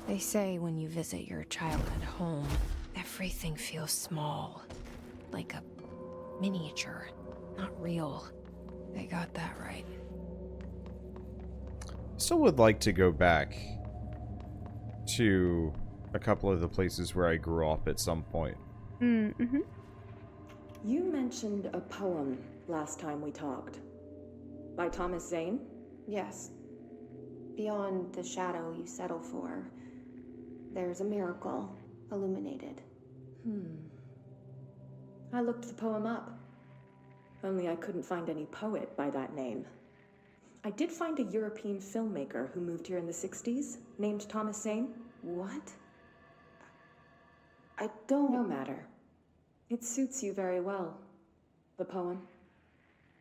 They say when you visit your childhood home, everything feels small. Like a miniature, not real. They got that right. Still would like to go back to a couple of the places where I grew up at some point. Mm-hmm. You mentioned a poem last time we talked. By Thomas Zane? Yes. Beyond the shadow you settle for, there's a miracle illuminated. I looked the poem up. Only I couldn't find any poet by that name. I did find a European filmmaker who moved here in the 60s, named Thomas Zane. What? I don't... No matter. It suits you very well. The poem.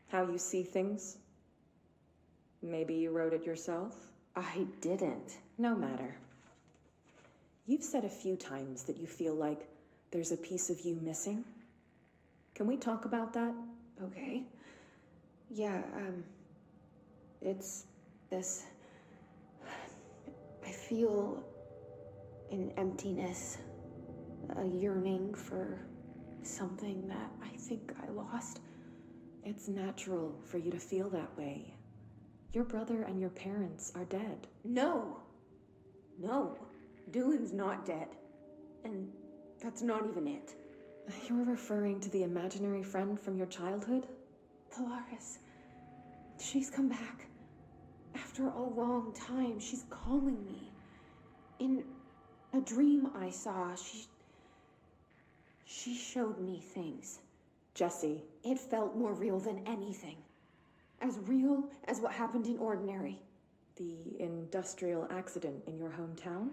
How you see things. Maybe you wrote it yourself? I didn't. No matter. You've said a few times that you feel like there's a piece of you missing. Can we talk about that? Okay. Yeah, it's this... I feel an emptiness, a yearning for something that I think I lost. It's natural for you to feel that way. Your brother and your parents are dead. No! No. Dylan's not dead. And that's not even it. You're referring to the imaginary friend from your childhood? Polaris. She's come back. After a long time, she's calling me. In a dream I saw, she showed me things. Jesse. It felt more real than anything. As real as what happened in Ordinary. The industrial accident in your hometown?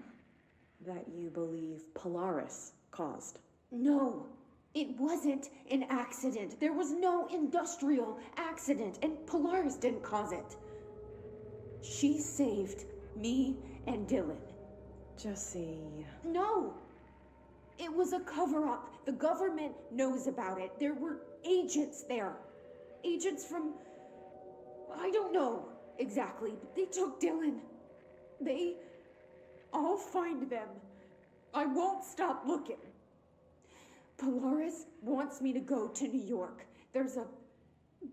That you believe Polaris caused? No, it wasn't an accident. There was no industrial accident, and Polaris didn't cause it. She saved me and Dylan. Jesse... No! It was a cover-up. The government knows about it. There were agents there. Agents from... I don't know exactly, but they took Dylan. I'll find them. I won't stop looking. Polaris wants me to go to New York. There's a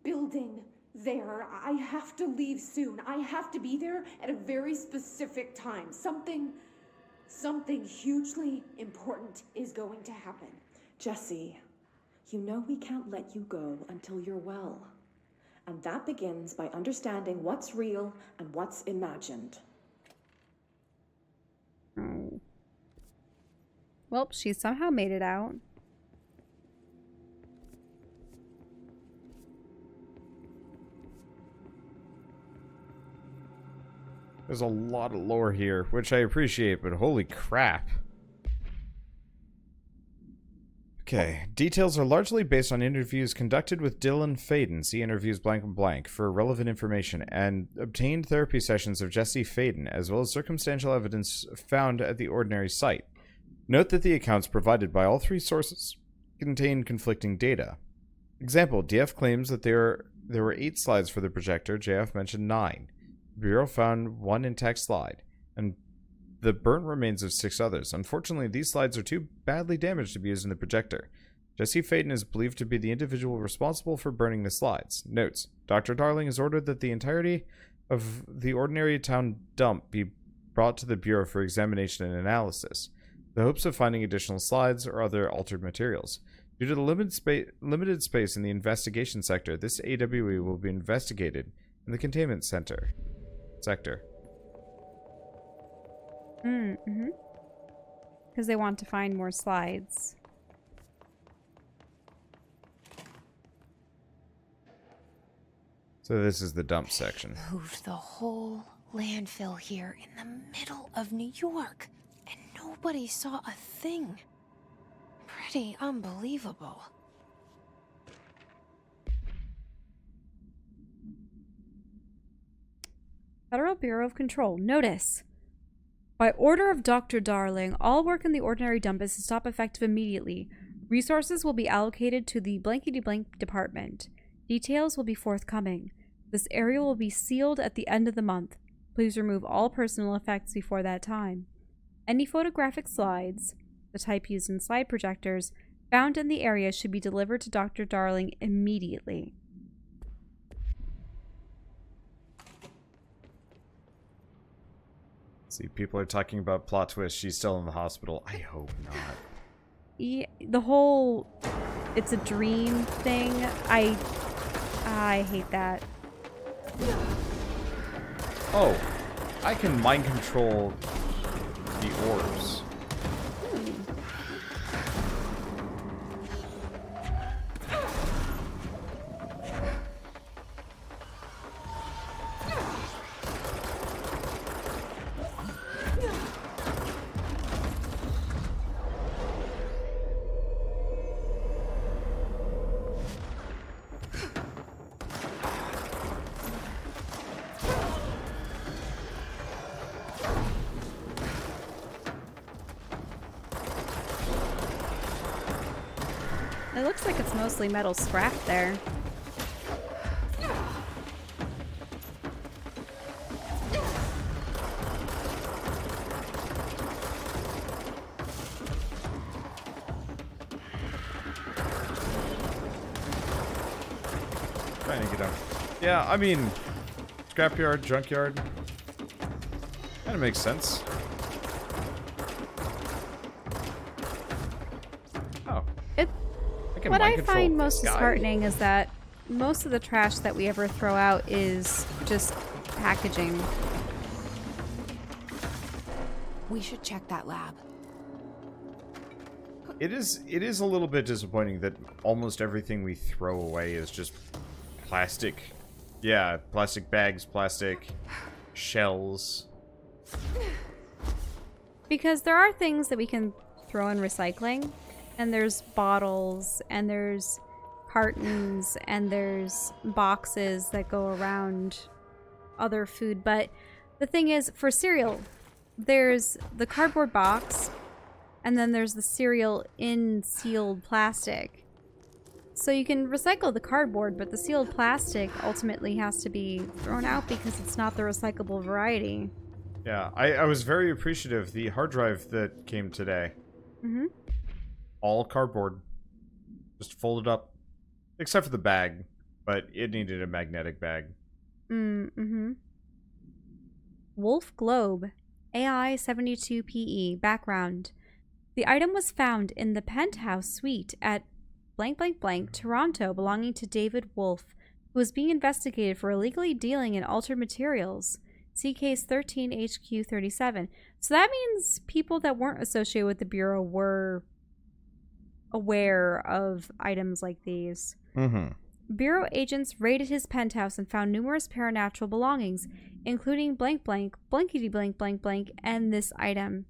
building there. I have to leave soon. I have to be there at a very specific time. Something hugely important is going to happen. Jesse, you know we can't let you go until you're well. And that begins by understanding what's real and what's imagined. Oh. Well, she somehow made it out. There's a lot of lore here, which I appreciate, but holy crap. Okay, details are largely based on interviews conducted with Dylan Faden, see interviews blank and blank, for relevant information, and obtained therapy sessions of Jesse Faden, as well as circumstantial evidence found at the Ordinary site. Note that the accounts provided by all three sources contain conflicting data. Example, DF claims that there were 8 slides for the projector, JF mentioned 9. The Bureau found 1 intact slide, and the burnt remains of 6 others. Unfortunately, these slides are too badly damaged to be used in the projector. Jesse Faden is believed to be the individual responsible for burning the slides. Notes: Dr. Darling has ordered that the entirety of the Ordinary Town dump be brought to the Bureau for examination and analysis, the hopes of finding additional slides or other altered materials. Due to the limited space in the investigation sector, this AWE will be investigated in the containment sector. Mm-hmm. Because they want to find more slides. So this is the dump section. Moved the whole landfill here in the middle of New York, and nobody saw a thing. Pretty unbelievable. Federal Bureau of Control. Notice. By order of Dr. Darling, all work in the Ordinary dump is to stop effective immediately. Resources will be allocated to the blankety-blank department. Details will be forthcoming. This area will be sealed at the end of the month. Please remove all personal effects before that time. Any photographic slides, the type used in slide projectors, found in the area should be delivered to Dr. Darling immediately. See, people are talking about plot twist. She's still in the hospital. I hope not. Yeah, the whole it's a dream thing, I hate that. Oh, I can mind control the orbs. It looks like it's mostly metal scrap there. Trying to get up. Yeah, I mean, scrapyard, junkyard. Kind of makes sense. Oh. What I find most disheartening is that most of the trash that we ever throw out is just packaging. We should check that lab. It is a little bit disappointing that almost everything we throw away is just plastic. Yeah, plastic bags, plastic shells. Because there are things that we can throw in recycling, and there's bottles, and there's cartons, and there's boxes that go around other food. But the thing is, for cereal, there's the cardboard box, and then there's the cereal in sealed plastic. So you can recycle the cardboard, but the sealed plastic ultimately has to be thrown out because it's not the recyclable variety. Yeah, I was very appreciative. The hard drive that came today. Mm-hmm. All cardboard. Just folded up. Except for the bag. But it needed a magnetic bag. Mm-hmm. Wolf Globe. AI 72PE. Background. The item was found in the penthouse suite at blank blank blank, Toronto, belonging to David Wolf, who was being investigated for illegally dealing in altered materials. See case 13 HQ 37. So that means people that weren't associated with the Bureau were aware of items like these. Mm-hmm. Bureau agents raided his penthouse and found numerous paranatural belongings, including blank blank, blankety blank blank blank, and this item.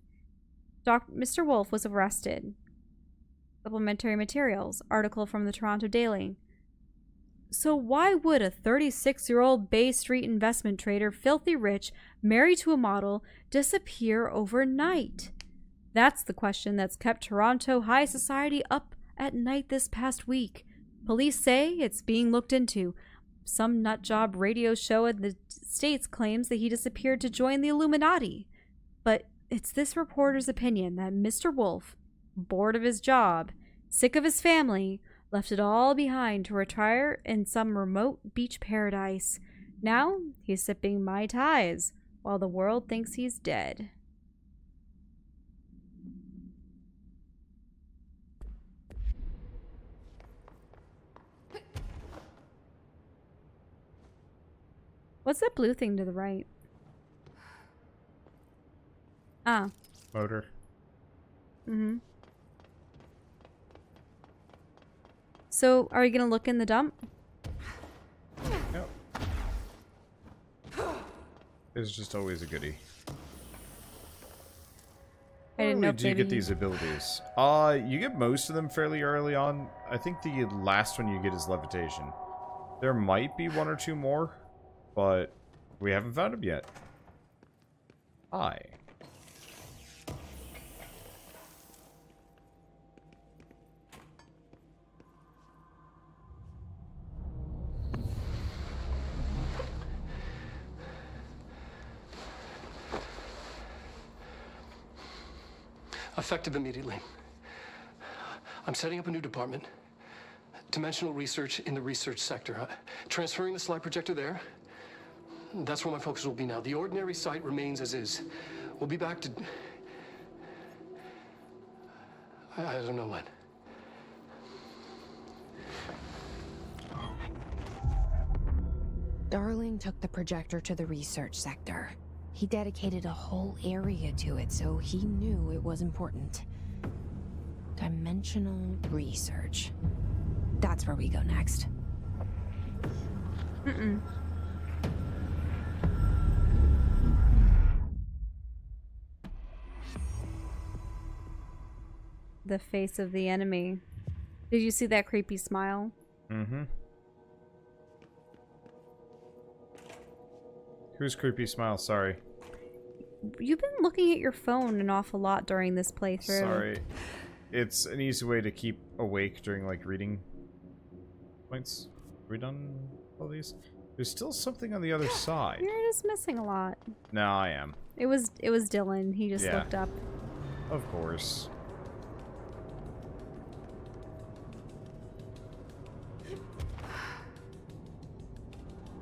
Mr. Wolf was arrested. Supplementary materials. Article from the Toronto Daily. So why would a 36-year-old Bay Street investment trader, filthy rich, married to a model, disappear overnight? That's the question that's kept Toronto high society up at night this past week. Police say it's being looked into. Some nutjob radio show in the States claims that he disappeared to join the Illuminati. But it's this reporter's opinion that Mr. Wolf, bored of his job, sick of his family, left it all behind to retire in some remote beach paradise. Now he's sipping Mai Tais while the world thinks he's dead. What's that blue thing to the right? Ah. Motor. Mm-hmm. So, are you gonna look in the dump? Yep. It's just always a goodie. I didn't know if do you maybe get these abilities? You get most of them fairly early on. I think the last one you get is levitation. There might be one or two more, but we haven't found them yet. Hi. Effective immediately. I'm setting up a new department. Dimensional research in the research sector. Transferring the slide projector there. That's where my focus will be now. The ordinary site remains as is. We'll be back to... I don't know when. Darling took the projector to the research sector. He dedicated a whole area to it, so he knew it was important. Dimensional research. That's where we go next. The face of the enemy. Did you see that creepy smile? Mm-hmm. Whose creepy smile? Sorry. You've been looking at your phone an awful lot during this playthrough. Sorry. It's an easy way to keep awake during, like, reading points. Are we done all these? There's still something on the other side. You're just missing a lot. No, I am. It was Dylan. He just looked up. Of course.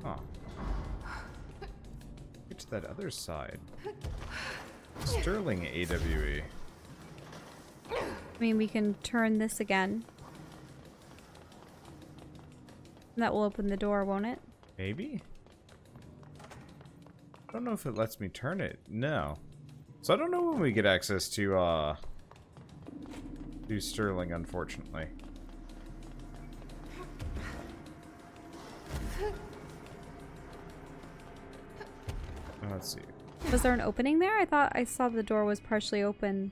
Huh. Get to that other side. Sterling AWE. I mean, we can turn this again. That will open the door, won't it? Maybe? I don't know if it lets me turn it. No. So I don't know when we get access to Sterling, unfortunately. Let's see. Was there an opening there? I thought I saw the door was partially open.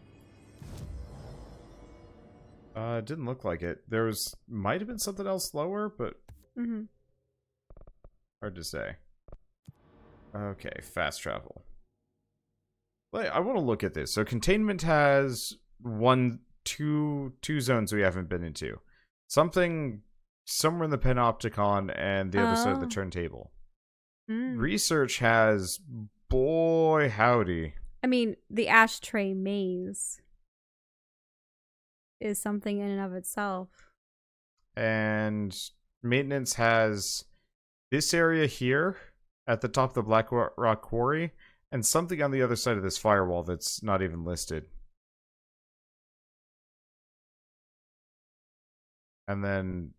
It didn't look like it. There was... might have been something else lower, but... hard to say. Okay, fast travel. I want to look at this. So containment has two zones we haven't been into. Something somewhere in the panopticon and the other side of the turntable. Research has, boy howdy. I mean, the ashtray maze is something in and of itself. And maintenance has this area here at the top of the Black Rock Quarry and something on the other side of this firewall that's not even listed. And then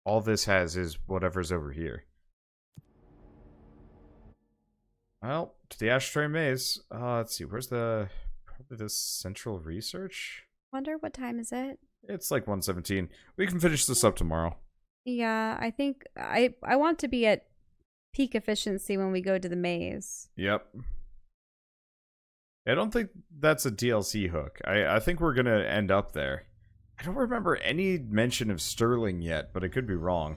all this has is whatever's over here. Well, to the ashtray maze. Let's see, where's probably the central research? Wonder what time is it? It's like 1:17. We can finish this up tomorrow. Yeah, I think I want to be at peak efficiency when we go to the maze. Yep. I don't think that's a DLC hook. I think we're gonna end up there. I don't remember any mention of Sterling yet, but I could be wrong.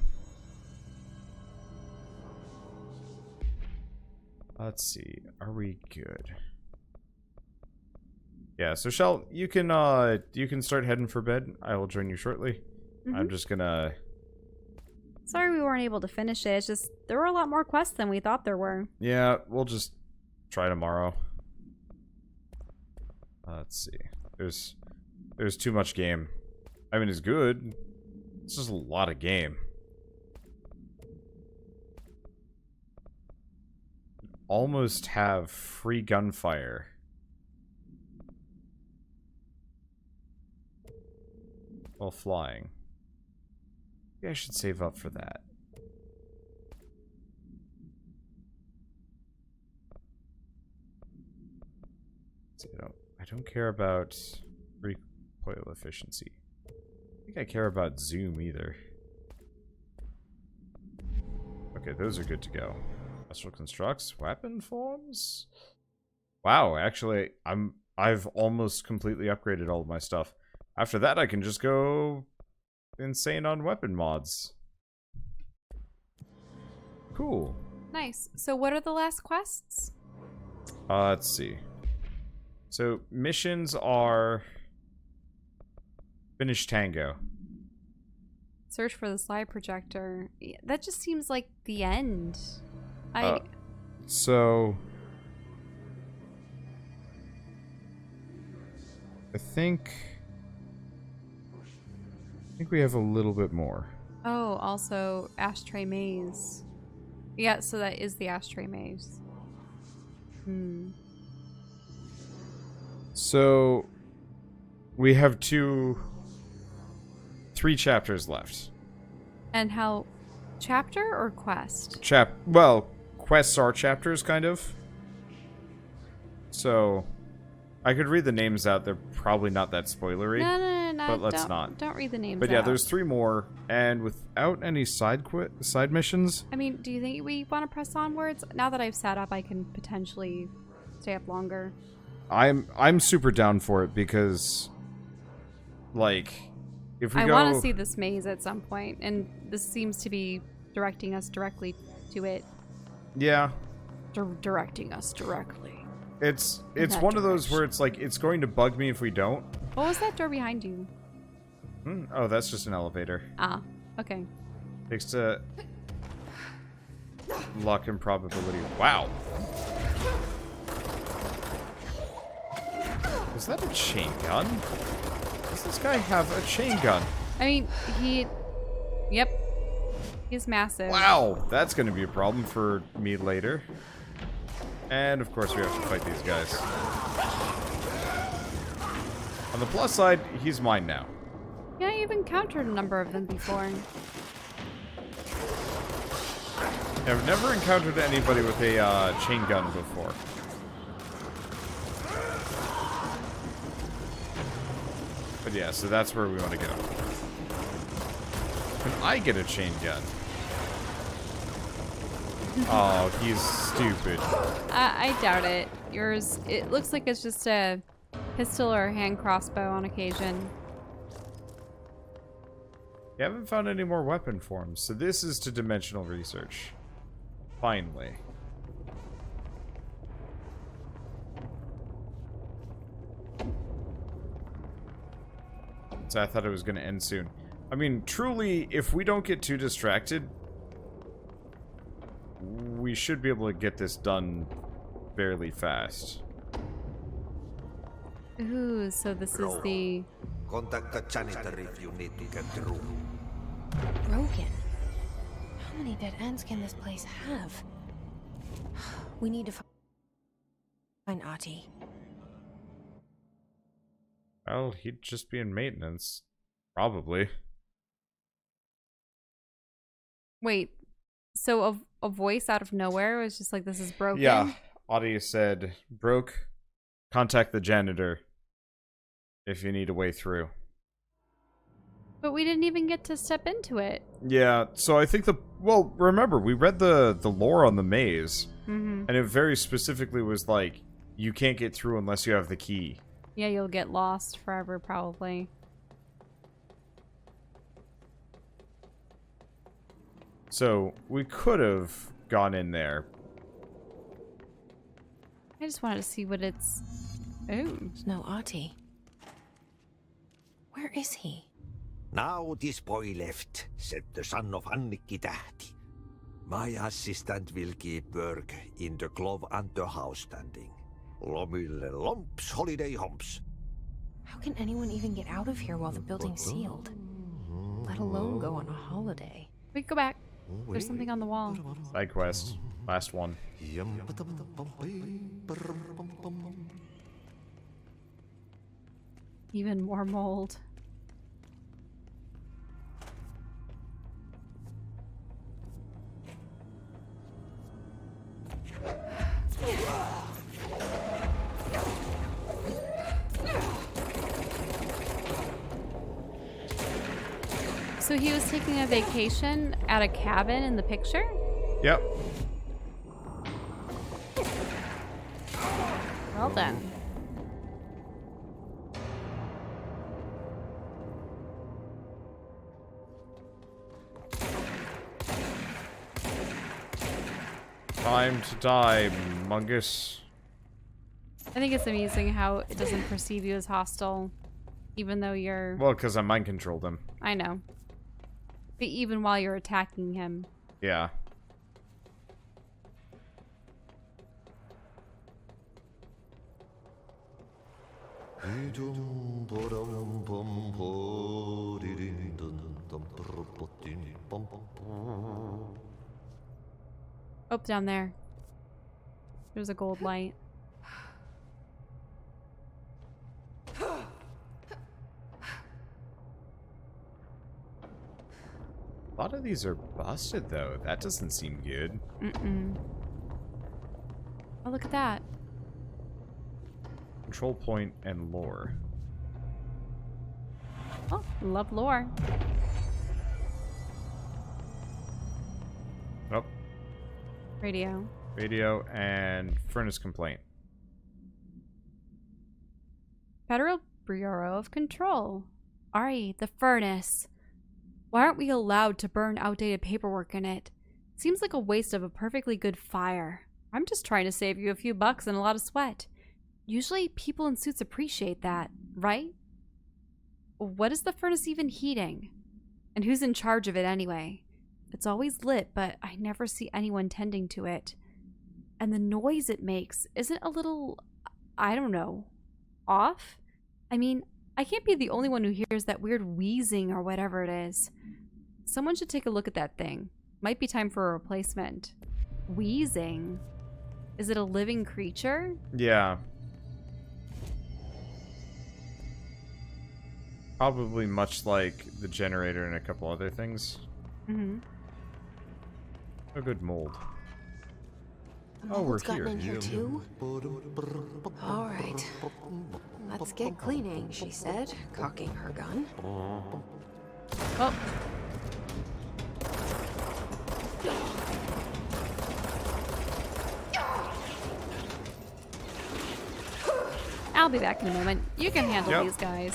Let's see. Are we good? Yeah, so Shell, you can start heading for bed. I will join you shortly. I'm just gonna... Sorry we weren't able to finish it. It's just there were a lot more quests than we thought there were. Yeah, we'll just try tomorrow. Let's see. There's too much game. I mean, it's good. It's just a lot of game. Almost have free gunfire. While flying. Maybe I should save up for that. See, I don't care about recoil efficiency. I think I care about zoom either. Okay, those are good to go. Special constructs, weapon forms. Wow, actually, I've almost completely upgraded all of my stuff. After that, I can just go insane on weapon mods. Cool. Nice. So what are the last quests? Let's see. So missions are finish Tango. Search for the slide projector. That just seems like the end. So I think we have a little bit more. Oh, also ashtray maze. Yeah, so that is the ashtray maze. So we have 3 chapters left. And how... Chapter or quest? Well, quests are chapters, kind of. So I could read the names out. They're probably not that spoilery. No. But let's not. Don't read the names But yeah, out. there's 3 more, and without any side missions. I mean, do you think we want to press onwards? Now that I've sat up, I can potentially stay up longer. I'm super down for it because, like, if we I go... want to see this maze at some point, and this seems to be directing us directly to it. Yeah. Directing us directly. It's one of those where it's like, it's going to bug me if we don't. What was that door behind you? Oh, that's just an elevator. Ah, okay. Thanks to luck and probability. Wow. Is that a chain gun? Does this guy have a chain gun? I mean, Yep. He's massive. Wow, that's going to be a problem for me later. And, of course, we have to fight these guys. On the plus side, he's mine now. Yeah, you've encountered a number of them before. I've never encountered anybody with a chain gun before. But yeah, so that's where we want to go. Can I get a chain gun? Oh, he's stupid. I doubt it. Yours, it looks like it's just a pistol or a hand crossbow on occasion. You haven't found any more weapon forms, so this is to dimensional research. Finally. So I thought it was going to end soon. I mean, truly, if we don't get too distracted, we should be able to get this done fairly fast. Ooh, so this is the... Contact the janitor if you need to get through. Broken? How many dead ends can this place have? We need to find Ati. Well, he'd just be in maintenance. Probably. Wait, so a voice out of nowhere was just like, this is broken? Yeah, Ati said, broke, contact the janitor if you need a way through. But we didn't even get to step into it. Yeah, so I think well, remember, we read the lore on the maze, and it very specifically was like, you can't get through unless you have the key. Yeah, you'll get lost forever, probably. So, we could have gone in there. I just wanted to see what it's... Ooh. There's no Ati. Where is he? Now this boy left, said the son of Annikki Tähti. My assistant will keep work in the glove and the house standing. Lomille lomps, holiday humps. How can anyone even get out of here while the building's sealed? Let alone go on a holiday. We can go back. There's something on the wall. Side quest. Last one. Even more mold. So he was taking a vacation at a cabin in the picture? Yep. Well done. Time to die, Mungus. I think it's amazing how it doesn't perceive you as hostile, even though you're... Well, because I mind controlled him. I know. But even while you're attacking him. Yeah. Oh, down there. There's a gold light. A lot of these are busted, though. That doesn't seem good. Oh, look at that. Control point and lore. Oh, love lore. Oh. Radio. Radio and furnace complaint. Federal Bureau of Control. Ari, the furnace. Why aren't we allowed to burn outdated paperwork in it? Seems like a waste of a perfectly good fire. I'm just trying to save you a few bucks and a lot of sweat. Usually people in suits appreciate that, right? What is the furnace even heating? And who's in charge of it anyway? It's always lit, but I never see anyone tending to it. And the noise it makes isn't a little, I don't know, off? I mean, I can't be the only one who hears that weird wheezing or whatever it is. Someone should take a look at that thing. Might be time for a replacement. Wheezing? Is it a living creature? Yeah. Probably much like the generator and a couple other things. Mm-hmm. A good mold. Oh, we're gotten in here too? All right. Let's get cleaning, she said, cocking her gun. Oh. I'll be back in a moment. You can handle these guys.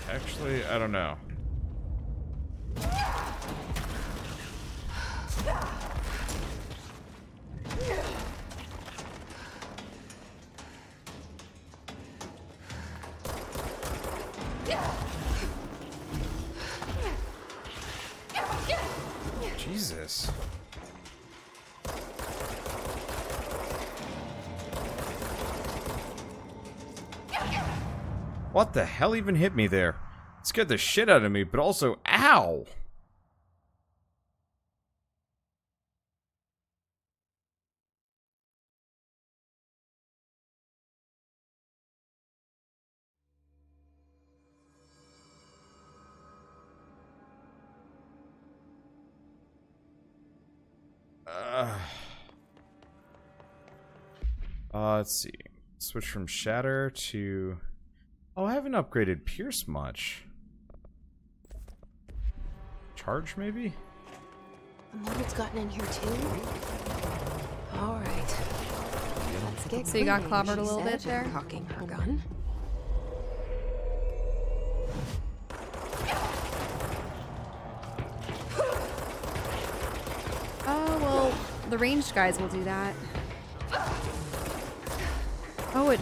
Actually, I don't know. Jesus. What the hell even hit me there? It scared the shit out of me, but also, ow! Let's see. Switch from Shatter to... Oh, I haven't upgraded Pierce much. Charge, maybe? The mold's gotten in here too? Alright. Let's get So you got cleaning, clobbered she a little said, bit there? cocking her gun. Oh, well, the ranged guys will do that. Oh, it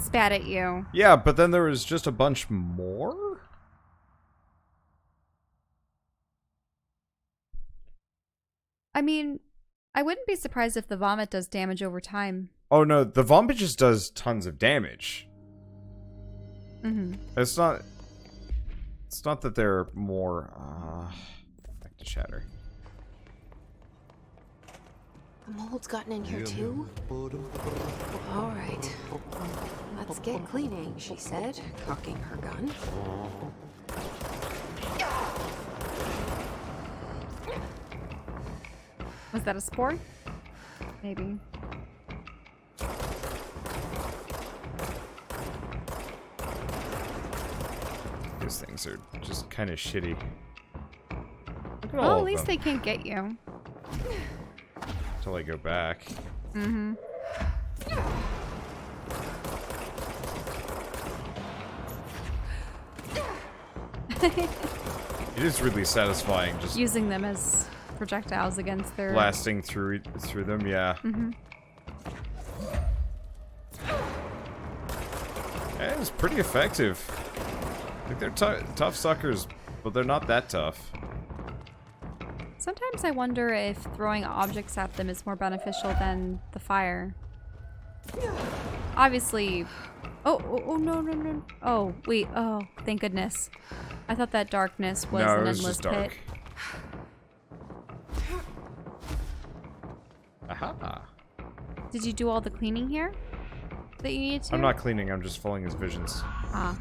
spat at you. Yeah, but then there was just a bunch more? I mean, I wouldn't be surprised if the vomit does damage over time. Oh no, the vomit just does tons of damage. Mm-hmm. It's not that there are more, back to Shatter. The mold's gotten in here too? Alright. Let's get cleaning, she said, cocking her gun. Was that a spore? Maybe. These things are just kind of shitty. Look at Well, all at of least them. they can't get you. Until I go back. Mm-hmm. It is really satisfying just Using them as projectiles against their... blasting through them, yeah. Mm-hmm. Yeah, it was pretty effective. Like they're tough suckers, but they're not that tough. Sometimes I wonder if throwing objects at them is more beneficial than the fire. Obviously... Oh, no. Oh, wait. Oh, thank goodness. I thought that darkness was No, an it was endless just pit. dark. Aha. Did you do all the cleaning here that you needed to? I'm not cleaning, I'm just following his visions. Ah.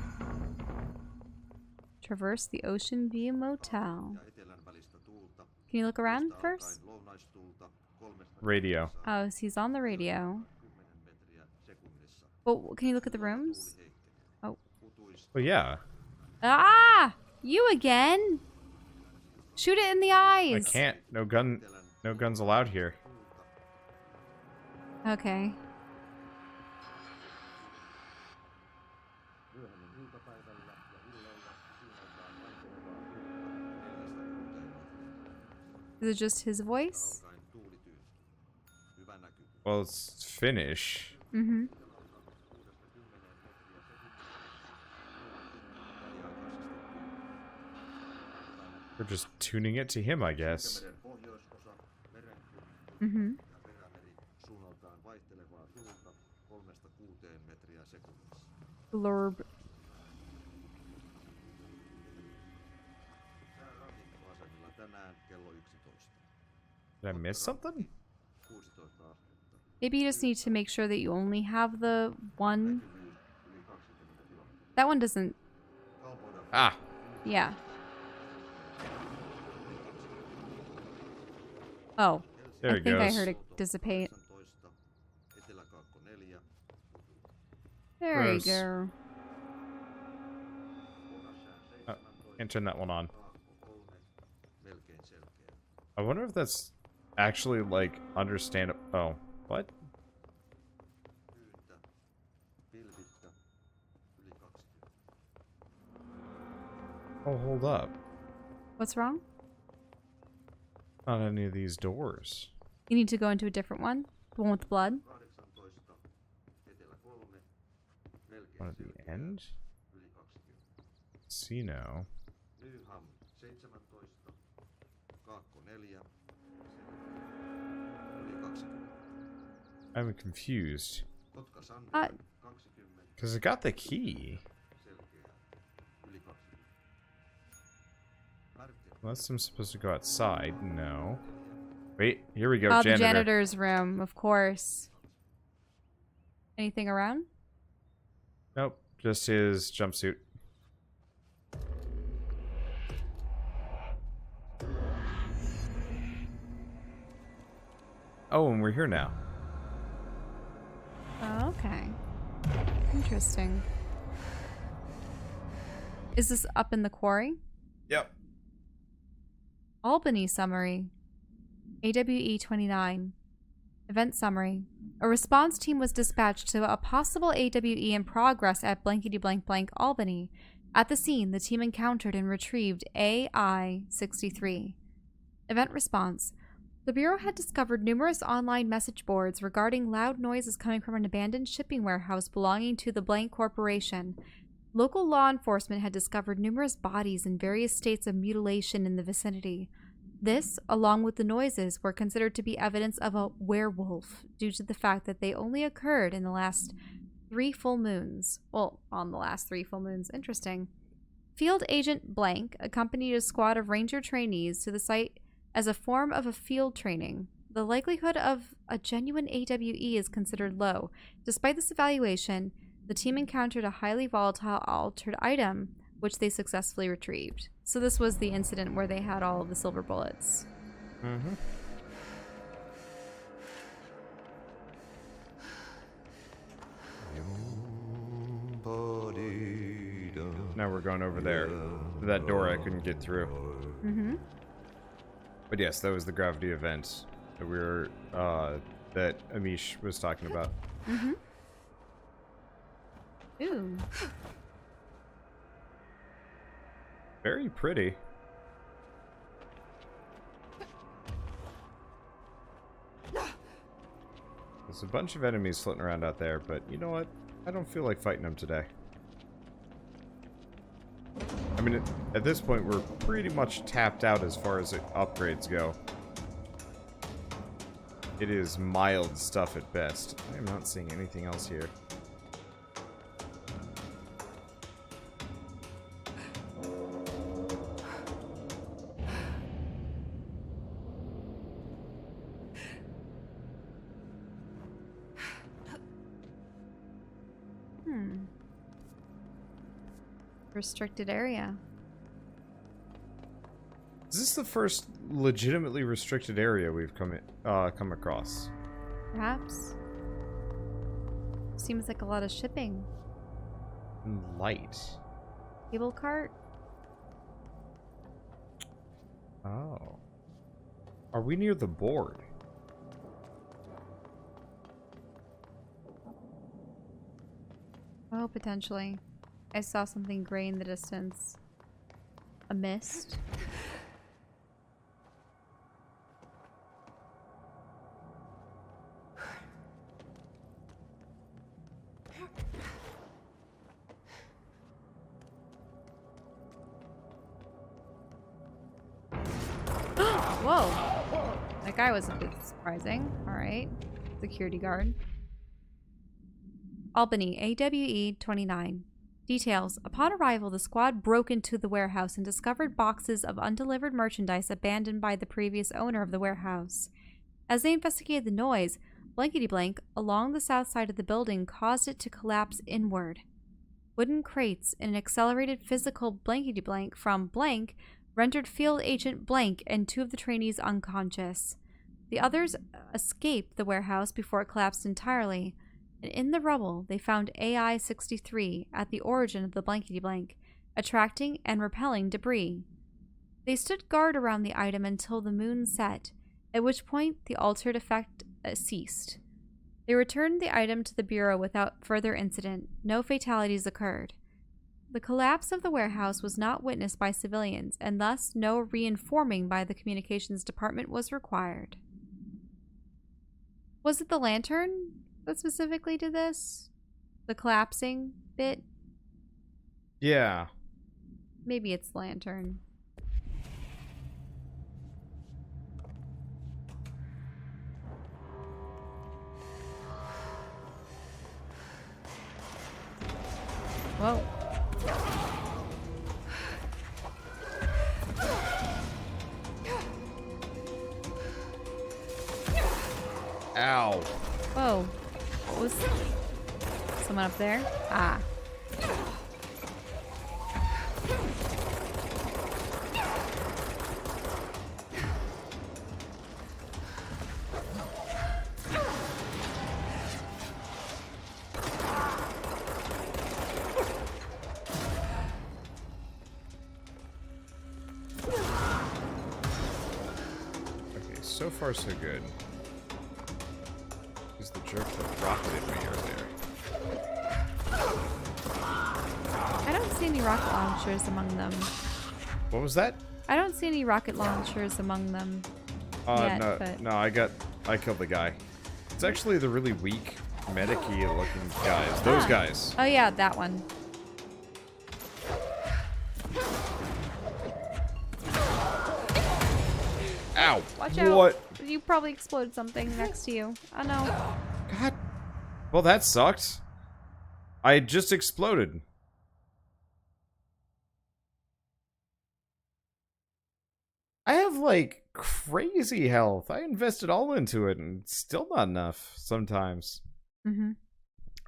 Traverse the ocean via motel. Can you look around first? Radio. Oh, so he's on the radio. Oh, can you look at the rooms? Oh. Well, yeah. Ah! You again! Shoot it in the eyes! I can't. No guns allowed here. Okay. Is it just his voice? Well, it's Finnish. Mm-hmm. We're just tuning it to him, I guess. Mm-hmm. Blurb. Did I miss something? Maybe you just need to make sure that you only have the one. That one doesn't. Ah. Yeah. Oh. There I it think goes. I heard it dissipate. There Gross. you go. Oh, can't turn that one on. I wonder if that's actually, like, understandable. Oh, what? Oh, hold up. What's wrong? Not any of these doors. You need to go into a different one? The one with blood? One at the end? See now. I'm confused. Because I got the key. Unless I'm supposed to go outside. No. Wait, here we go. Oh, Janitor. the janitor's room, of course. Anything around? Nope, just his jumpsuit. Oh, and we're here now. Oh, okay. Interesting. Is this up in the quarry? Yep. Albany summary. AWE 29. Event summary. A response team was dispatched to a possible AWE in progress at blankety blank blank Albany. At the scene, the team encountered and retrieved AI-63. Event response. The Bureau had discovered numerous online message boards regarding loud noises coming from an abandoned shipping warehouse belonging to the Blank Corporation. Local law enforcement had discovered numerous bodies in various states of mutilation in the vicinity. This, along with the noises, were considered to be evidence of a werewolf due to the fact that they only occurred in the last 3 full moons. Well, on the last 3 full moons. Interesting. Field Agent Blank accompanied a squad of ranger trainees to the site as a form of a field training. The likelihood of a genuine AWE is considered low. Despite this evaluation, the team encountered a highly volatile altered item, which they successfully retrieved. So this was the incident where they had all of the silver bullets. Mm-hmm. Now we're going over there. That door I couldn't get through. Mm-hmm. But yes, that was the gravity event that we were, that Amish was talking about. Mm-hmm. Ooh. Very pretty. There's a bunch of enemies floating around out there, but you know what? I don't feel like fighting them today. I mean, at this point, we're pretty much tapped out as far as upgrades go. It is mild stuff at best. I am not seeing anything else here. Restricted area. Is this the first legitimately restricted area we've come across? Perhaps. Seems like a lot of shipping. And light. Cable cart? Oh. Are we near the board? Oh, potentially. I saw something gray in the distance. A mist. Whoa. That guy was a bit surprising. Alright. Security guard. Albany, AWE 29. Details. Upon arrival, the squad broke into the warehouse and discovered boxes of undelivered merchandise abandoned by the previous owner of the warehouse. As they investigated the noise, blankety-blank along the south side of the building caused it to collapse inward. Wooden crates and an accelerated physical blankety-blank from blank rendered field agent blank and 2 of the trainees unconscious. The others escaped the warehouse before it collapsed entirely, and in the rubble they found AI-63 at the origin of the blankety-blank, attracting and repelling debris. They stood guard around the item until the moon set, at which point the altered effect ceased. They returned the item to the Bureau without further incident. No fatalities occurred. The collapse of the warehouse was not witnessed by civilians, and thus no reinforming by the communications department was required. Was it the lantern that specifically did this? The collapsing bit? Yeah. Maybe it's the lantern. Whoa. Ow. Whoa. What was... Someone up there? Ah. Okay, so far so good. Is the jerk that rocketed me earlier? I don't see any rocket launchers among them. What was that? I don't see any rocket launchers among them. Yet, No, but... no, I killed the guy. It's actually the really weak, medic-y looking guys. Those guys. Oh yeah, that one. Ow. Watch out. What? You probably exploded something next to you. Oh no. God. Well, that sucked. I just exploded. I have, like, crazy health. I invested all into it, and it's still not enough sometimes. Mm-hmm.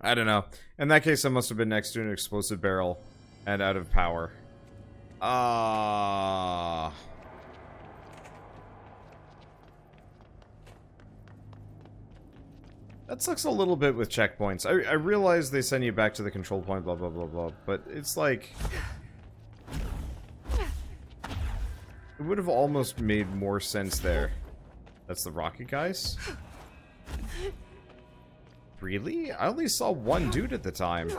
I don't know. In that case, I must have been next to an explosive barrel and out of power. That sucks a little bit with checkpoints. I realize they send you back to the control point, blah, blah, blah, blah, but it's like... It would have almost made more sense there. That's the rocket guys? Really? I only saw one dude at the time.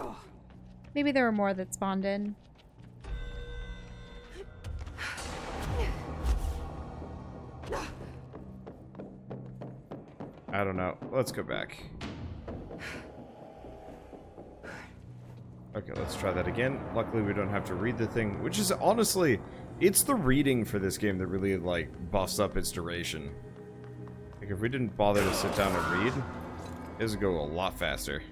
Maybe there were more that spawned in. I don't know. Let's go back. Okay, let's try that again. Luckily, we don't have to read the thing, which is honestly, it's the reading for this game that really, like, buffs up its duration. Like, if we didn't bother to sit down and read, this would go a lot faster.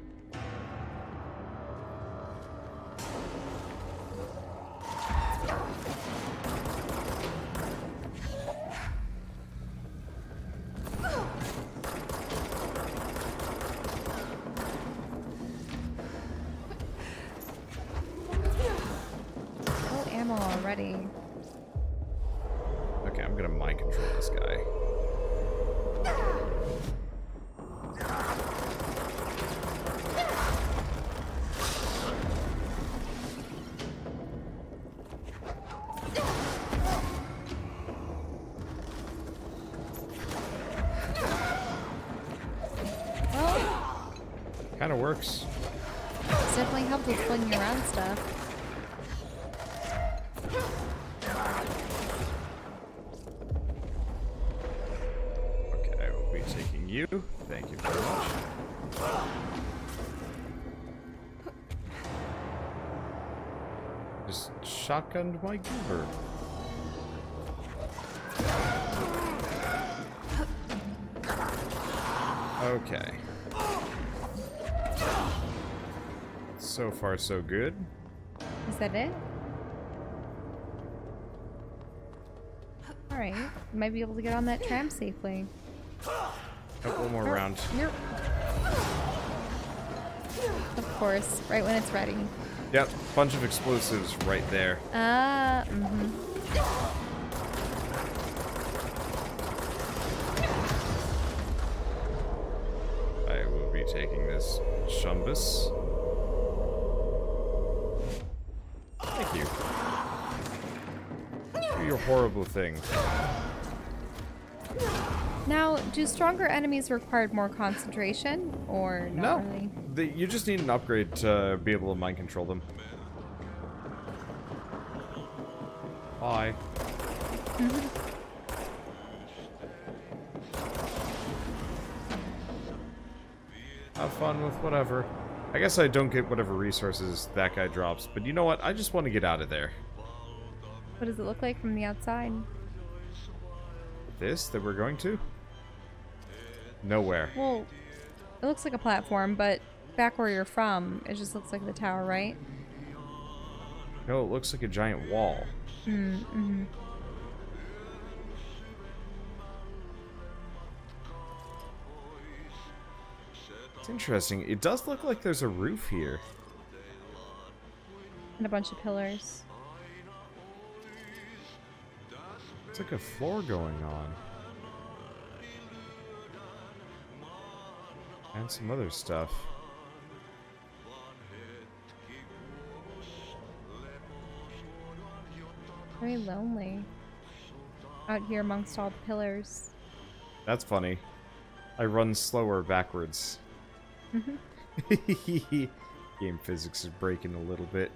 mind control this guy. Kind of works. It's definitely helped with flinging around stuff. Okay, I will be taking you. Thank you very much. Just shotgunned my goober. Okay. So far, so good. Is that it? Alright. Might be able to get on that tram safely. Couple more rounds. You're... Of course, right when it's ready. Yep, bunch of explosives right there. I will be taking this Shumbus. Thank you. Do your horrible thing. Now, do stronger enemies require more concentration, or not really? No, you just need an upgrade to be able to mind control them. Bye. Have fun with whatever. I guess I don't get whatever resources that guy drops, but you know what? I just want to get out of there. What does it look like from the outside? This that we're going to? Nowhere. Well, it looks like a platform, but back where you're from, it just looks like the tower, right? No, it looks like a giant wall. Mm-hmm. It's interesting. It does look like there's a roof here. And a bunch of pillars. It's like a floor going on. And some other stuff. Very lonely. Out here amongst all the pillars. That's funny. I run slower backwards. Game physics is breaking a little bit.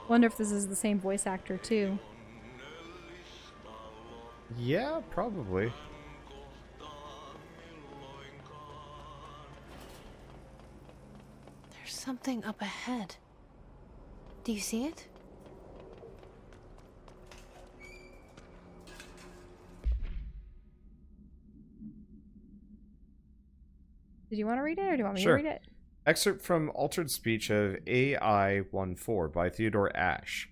Wonder if this is the same voice actor too. Yeah, probably. There's something up ahead. Do you see it? Did you want to read it, or do you want me Sure. to read it? Excerpt from Altered Speech of AI-14 by Theodore Ashe.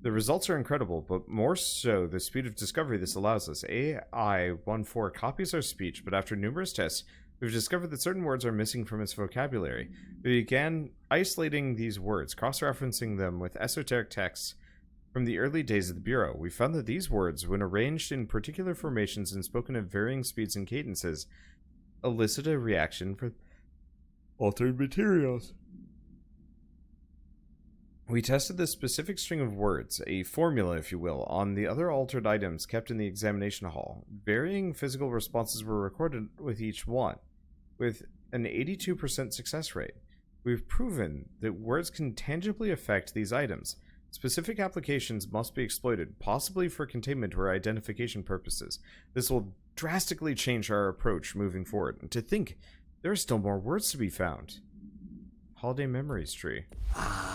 The results are incredible, but more so the speed of discovery this allows us. AI-14 copies our speech, but after numerous tests, we've discovered that certain words are missing from its vocabulary. We began isolating these words, cross-referencing them with esoteric texts from the early days of the Bureau. We found that these words, when arranged in particular formations and spoken at varying speeds and cadences, elicit a reaction for altered materials. We tested this specific string of words, a formula if you will, on the other altered items kept in the examination hall. Varying physical responses were recorded with each one, with an 82% success rate. We've proven that words can tangibly affect these items. Specific applications must be exploited, possibly for containment or identification purposes. This will drastically change our approach moving forward. And to think, there are still more words to be found. Holiday Memories Tree. Ah,